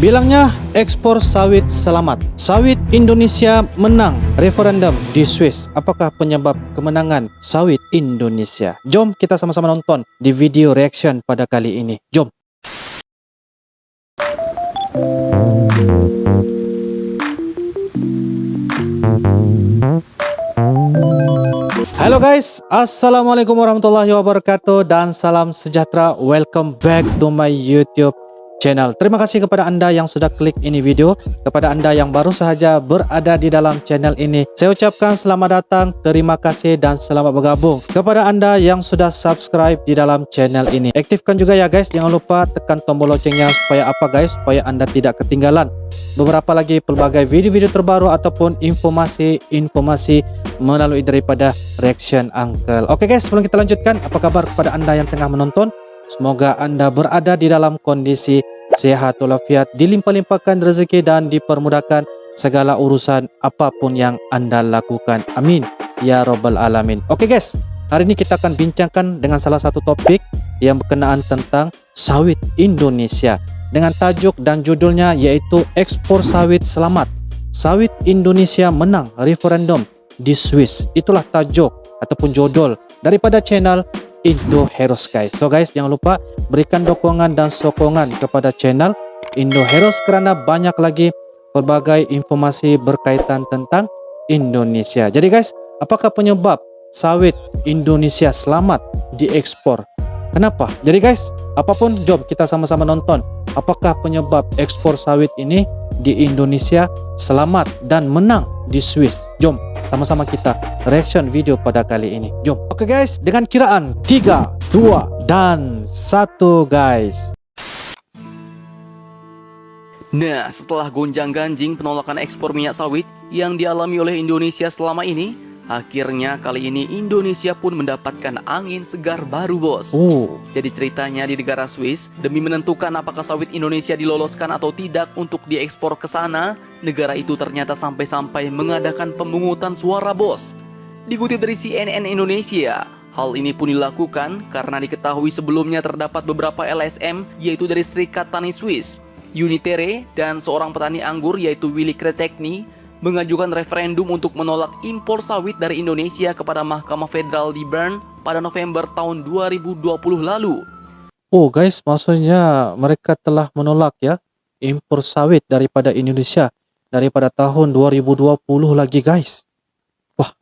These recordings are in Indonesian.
Bilangnya ekspor sawit selamat. Sawit Indonesia menang referendum di Swiss. Apakah penyebab kemenangan sawit Indonesia? Jom kita sama-sama nonton di video reaction pada kali ini. Jom. Halo guys, assalamualaikum warahmatullahi wabarakatuh dan salam sejahtera. Welcome back to my YouTube channel. Terima kasih kepada anda yang sudah klik ini video. Kepada anda yang baru sahaja berada di dalam channel ini, saya ucapkan selamat datang, terima kasih dan selamat bergabung. Kepada anda yang sudah subscribe di dalam channel ini, aktifkan juga ya guys. Jangan lupa tekan tombol loncengnya supaya apa guys? Supaya anda tidak ketinggalan beberapa lagi pelbagai video-video terbaru ataupun informasi melalui daripada reaction Uncle. Oke guys, sebelum kita lanjutkan, apa kabar kepada anda yang tengah menonton? Semoga anda berada di dalam kondisi sehat walafiat, dilimpah-limpahkan rezeki dan dipermudahkan segala urusan apapun yang anda lakukan. Amin ya robbal alamin. Oke guys, hari ini kita akan bincangkan dengan salah satu topik yang berkenaan tentang sawit Indonesia dengan tajuk dan judulnya yaitu ekspor sawit selamat. Sawit Indonesia menang referendum di Swiss. Itulah tajuk ataupun judul daripada channel Indo Heroes guys. So guys, jangan lupa berikan dukungan dan sokongan kepada channel Indo Heroes karena banyak lagi berbagai informasi berkaitan tentang Indonesia. Jadi guys, apakah penyebab sawit Indonesia selamat diekspor? Kenapa? Jadi guys, apapun jom kita sama-sama nonton. Apakah penyebab ekspor sawit ini di Indonesia selamat dan menang di Swiss? Jom sama-sama kita reaction video pada kali ini. Jom. Oke guys, dengan kiraan 3, 2, dan 1 guys. Nah, setelah gonjang-ganjing penolakan ekspor minyak sawit yang dialami oleh Indonesia selama ini, akhirnya kali ini Indonesia pun mendapatkan angin segar baru bos. Jadi ceritanya di negara Swiss, demi menentukan apakah sawit Indonesia diloloskan atau tidak untuk diekspor ke sana, negara itu ternyata sampai-sampai mengadakan pemungutan suara bos. Dikutip dari CNN Indonesia, hal ini pun dilakukan karena diketahui sebelumnya terdapat beberapa LSM, yaitu dari Serikat Tani Swiss, Unitere, dan seorang petani anggur yaitu Willy Kretekny, mengajukan referendum untuk menolak impor sawit dari Indonesia kepada Mahkamah Federal di Bern pada November tahun 2020 lalu. Oh guys, maksudnya mereka telah menolak ya impor sawit daripada Indonesia daripada tahun 2020 lagi guys. Wah.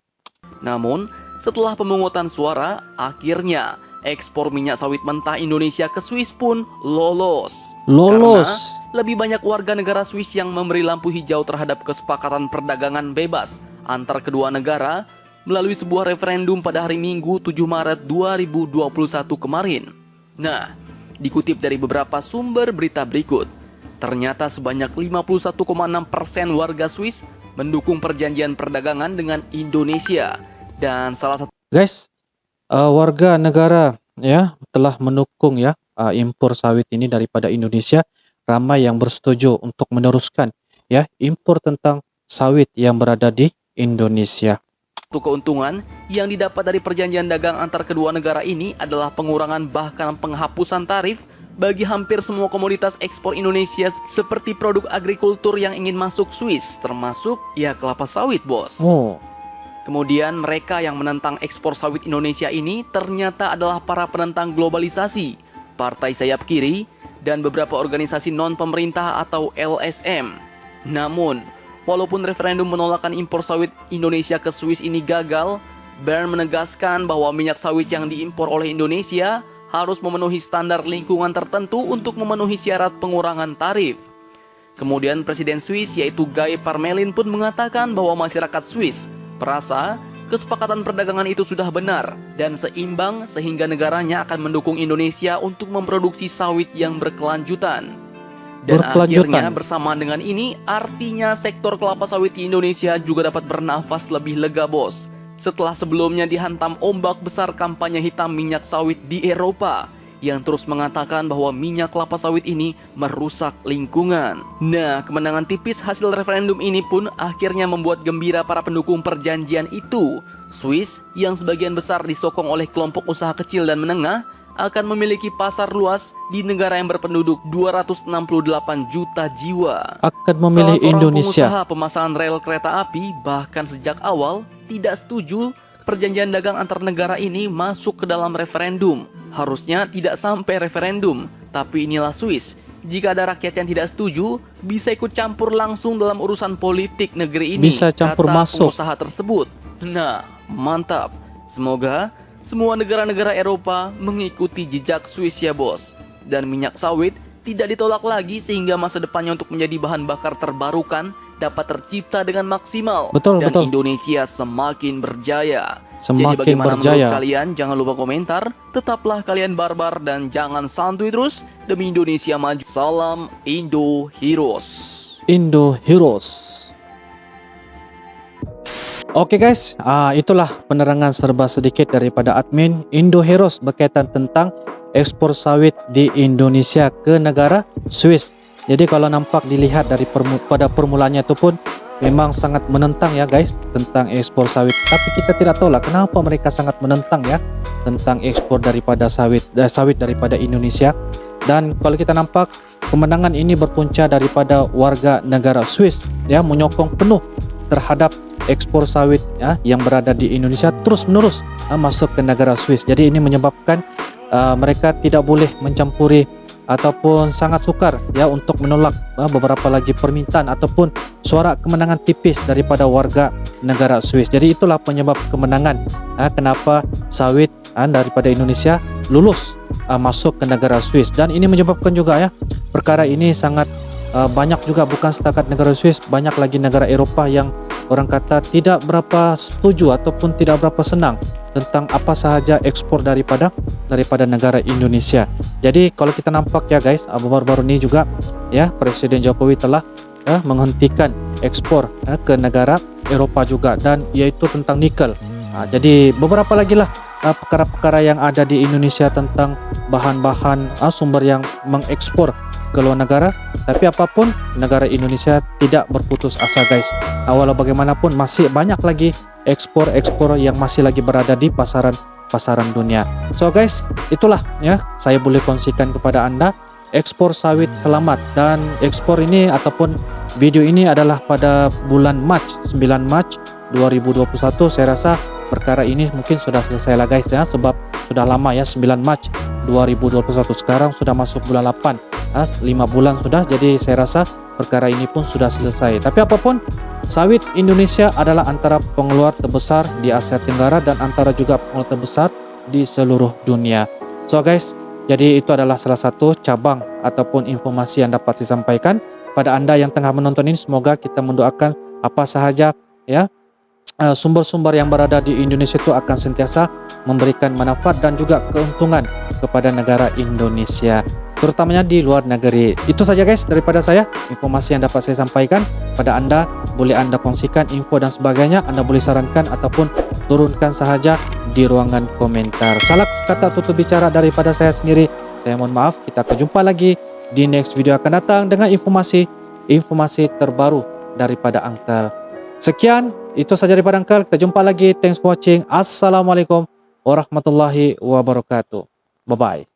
Namun, setelah pemungutan suara, akhirnya ekspor minyak sawit mentah Indonesia ke Swiss pun lolos. Karena lebih banyak warga negara Swiss yang memberi lampu hijau terhadap kesepakatan perdagangan bebas antar kedua negara melalui sebuah referendum pada hari Minggu 7 Maret 2021 kemarin. Nah, dikutip dari beberapa sumber berita berikut, ternyata sebanyak 51,6% warga Swiss mendukung perjanjian perdagangan dengan Indonesia. Dan salah satu warga negara ya telah mendukung ya impor sawit ini daripada Indonesia. Ramai yang bersetuju untuk meneruskan ya impor tentang sawit yang berada di Indonesia. Keuntungan yang didapat dari perjanjian dagang antar kedua negara ini adalah pengurangan bahkan penghapusan tarif bagi hampir semua komoditas ekspor Indonesia seperti produk agrikultur yang ingin masuk Swiss, termasuk ya kelapa sawit bos. Kemudian mereka yang menentang ekspor sawit Indonesia ini ternyata adalah para penentang globalisasi, partai sayap kiri, dan beberapa organisasi non-pemerintah atau LSM. Namun, walaupun referendum menolakkan impor sawit Indonesia ke Swiss ini gagal, Bern menegaskan bahwa minyak sawit yang diimpor oleh Indonesia harus memenuhi standar lingkungan tertentu untuk memenuhi syarat pengurangan tarif. Kemudian Presiden Swiss yaitu Guy Parmelin pun mengatakan bahwa masyarakat Swiss merasa kesepakatan perdagangan itu sudah benar dan seimbang sehingga negaranya akan mendukung Indonesia untuk memproduksi sawit yang berkelanjutan. Dan akhirnya bersamaan dengan ini artinya sektor kelapa sawit di Indonesia juga dapat bernafas lebih lega bos. Setelah sebelumnya dihantam ombak besar kampanye hitam minyak sawit di Eropa yang terus mengatakan bahwa minyak kelapa sawit ini merusak lingkungan. Nah, kemenangan tipis hasil referendum ini pun akhirnya membuat gembira para pendukung perjanjian itu. Swiss yang sebagian besar disokong oleh kelompok usaha kecil dan menengah akan memiliki pasar luas di negara yang berpenduduk 268 juta jiwa. Akan memilih Salah seorang Indonesia. pengusaha pemasangan rel kereta api bahkan sejak awal tidak setuju perjanjian dagang antar negara ini masuk ke dalam referendum. Harusnya tidak sampai referendum, tapi inilah Swiss. Jika ada rakyat yang tidak setuju, bisa ikut campur langsung dalam urusan politik negeri ini. Bisa campur kata masuk. pengusaha tersebut. Nah, mantap. Semoga semua negara-negara Eropa mengikuti jejak Swiss ya bos. Dan minyak sawit tidak ditolak lagi sehingga masa depannya untuk menjadi bahan bakar terbarukan dapat tercipta dengan maksimal. Betul, dan betul. Indonesia semakin berjaya. Semakin Jadi bagaimana berjaya. menurut kalian? Jangan lupa komentar. Tetaplah kalian barbar dan jangan santuy terus. Demi Indonesia maju. Salam Indo Heroes. Indo Heroes. Oke guys, itulah penerangan serba sedikit daripada admin Indo Heroes berkaitan tentang ekspor sawit di Indonesia ke negara Swiss. Jadi kalau nampak dilihat dari pada permulaannya itu pun memang sangat menentang ya guys tentang ekspor sawit. Tapi kita tidak tahu lah kenapa mereka sangat menentang ya tentang ekspor daripada sawit daripada Indonesia. Dan kalau kita nampak kemenangan ini berpunca daripada warga negara Swiss ya menyokong penuh terhadap ekspor sawit ya yang berada di Indonesia terus menerus masuk ke negara Swiss. Jadi ini menyebabkan mereka tidak boleh mencampuri ataupun sangat sukar ya untuk menolak beberapa lagi permintaan ataupun suara kemenangan tipis daripada warga negara Swiss. Jadi itulah penyebab kemenangan kenapa sawit daripada Indonesia lulus masuk ke negara Swiss. Dan ini menyebabkan juga ya perkara ini sangat banyak juga bukan setakat negara Swiss, banyak lagi negara Eropa yang orang kata tidak berapa setuju ataupun tidak berapa senang tentang apa sahaja ekspor daripada negara Indonesia. Jadi kalau kita nampak ya guys, baru-baru ini juga ya Presiden Jokowi telah menghentikan ekspor ke negara Eropa juga, dan yaitu tentang nikel. Jadi beberapa lagi lah perkara-perkara yang ada di Indonesia tentang bahan-bahan sumber yang mengekspor ke luar negara. Tapi apapun, negara Indonesia tidak berputus asa guys. Walau bagaimanapun masih banyak lagi ekspor yang masih lagi berada di pasaran dunia. So guys, itulah ya saya boleh kongsikan kepada Anda. Ekspor sawit selamat, dan ekspor ini ataupun video ini adalah pada bulan Mac, 9 Mac 2021. Saya rasa perkara ini mungkin sudah selesai lah guys ya, sebab sudah lama ya 9 Mac 2021, sekarang sudah masuk bulan 8, 5 bulan sudah. Jadi saya rasa perkara ini pun sudah selesai. Tapi apapun, sawit Indonesia adalah antara pengeluar terbesar di Asia Tenggara dan antara juga pengeluar terbesar di seluruh dunia. So guys, jadi itu adalah salah satu cabang ataupun informasi yang dapat saya sampaikan pada Anda yang tengah menonton ini. Semoga kita mendoakan apa sahaja ya sumber-sumber yang berada di Indonesia itu akan sentiasa memberikan manfaat dan juga keuntungan kepada negara Indonesia, terutamanya di luar negeri. Itu saja guys daripada saya, informasi yang dapat saya sampaikan pada Anda. Boleh Anda kongsikan info dan sebagainya, Anda boleh sarankan ataupun turunkan sahaja di ruangan komentar. Salah kata tutup bicara daripada saya sendiri, saya mohon maaf. Kita akan jumpa lagi di next video akan datang dengan informasi terbaru daripada Uncle. Sekian, itu saja daripada Uncle. Kita jumpa lagi. Thanks for watching. Assalamualaikum warahmatullahi wabarakatuh. Bye-bye.